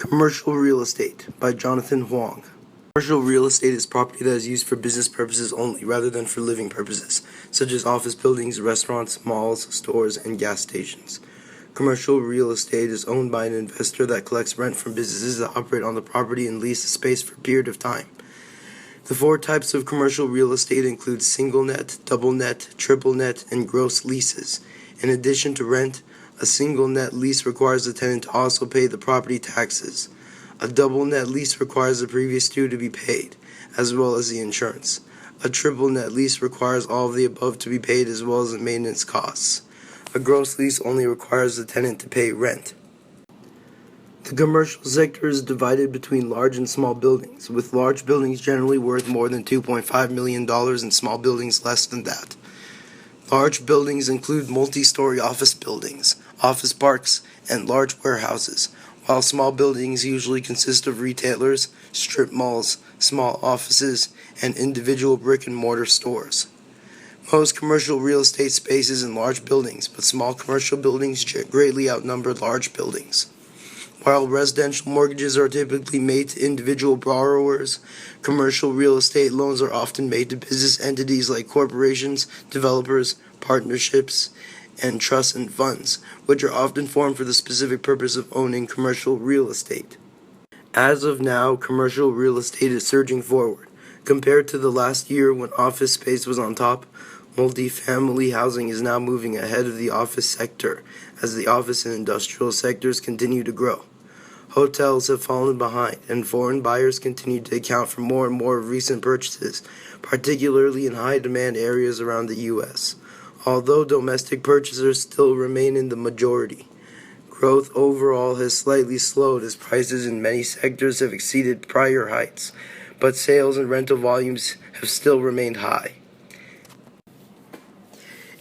Commercial real estate by Jonathan Huang. Commercial real estate is property that is used for business purposes only, rather than for living purposes, such as office buildings, restaurants, malls, stores, and gas stations. Commercial real estate is owned by an investor that collects rent from businesses that operate on the property and lease the space for a period of time. The four types of commercial real estate include single net, double net, triple net, and gross leases. In addition to rent, a single net lease requires the tenant to also pay the property taxes. A double net lease requires the previous due to be paid, as well as the insurance. A triple net lease requires all of the above to be paid, as well as the maintenance costs. A gross lease only requires the tenant to pay rent. The commercial sector is divided between large and small buildings, with large buildings generally worth more than $2.5 million and small buildings less than that. Large buildings include multi-story office buildings, office parks, and large warehouses, while small buildings usually consist of retailers, strip malls, small offices, and individual brick-and-mortar stores. Most commercial real estate space is in large buildings, but small commercial buildings greatly outnumber large buildings. While residential mortgages are typically made to individual borrowers, commercial real estate loans are often made to business entities like corporations, developers, partnerships, and trusts and funds, which are often formed for the specific purpose of owning commercial real estate. As of now, commercial real estate is surging forward. Compared to the last year when office space was on top, multifamily housing is now moving ahead of the office sector as the office and industrial sectors continue to grow. Hotels have fallen behind, and foreign buyers continue to account for more and more of recent purchases, particularly in high-demand areas around the U.S. Although domestic purchasers still remain in the majority, growth overall has slightly slowed as prices in many sectors have exceeded prior heights, but sales and rental volumes have still remained high.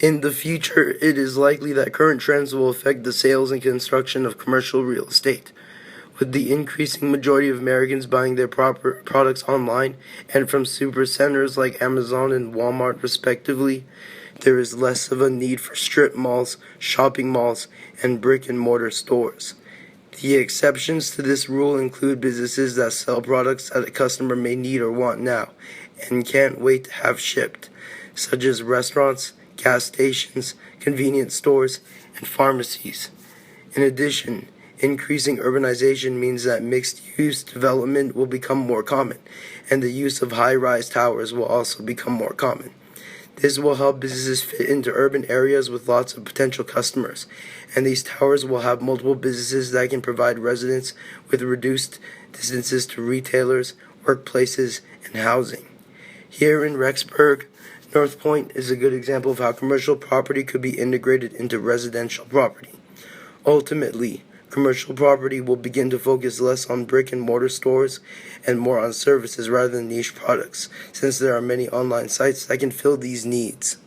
In the future, it is likely that current trends will affect the sales and construction of commercial real estate. With the increasing majority of Americans buying their products online and from supercenters like Amazon and Walmart respectively, there is less of a need for strip malls, shopping malls, and brick-and-mortar stores. The exceptions to this rule include businesses that sell products that a customer may need or want now and can't wait to have shipped, such as restaurants, gas stations, convenience stores, and pharmacies. In addition, increasing urbanization means that mixed-use development will become more common, and the use of high-rise towers will also become more common. This will help businesses fit into urban areas with lots of potential customers, and these towers will have multiple businesses that can provide residents with reduced distances to retailers, workplaces, and housing. Here in Rexburg, North Point is a good example of how commercial property could be integrated into residential property. Ultimately, commercial property will begin to focus less on brick-and-mortar stores and more on services rather than niche products, since there are many online sites that can fill these needs.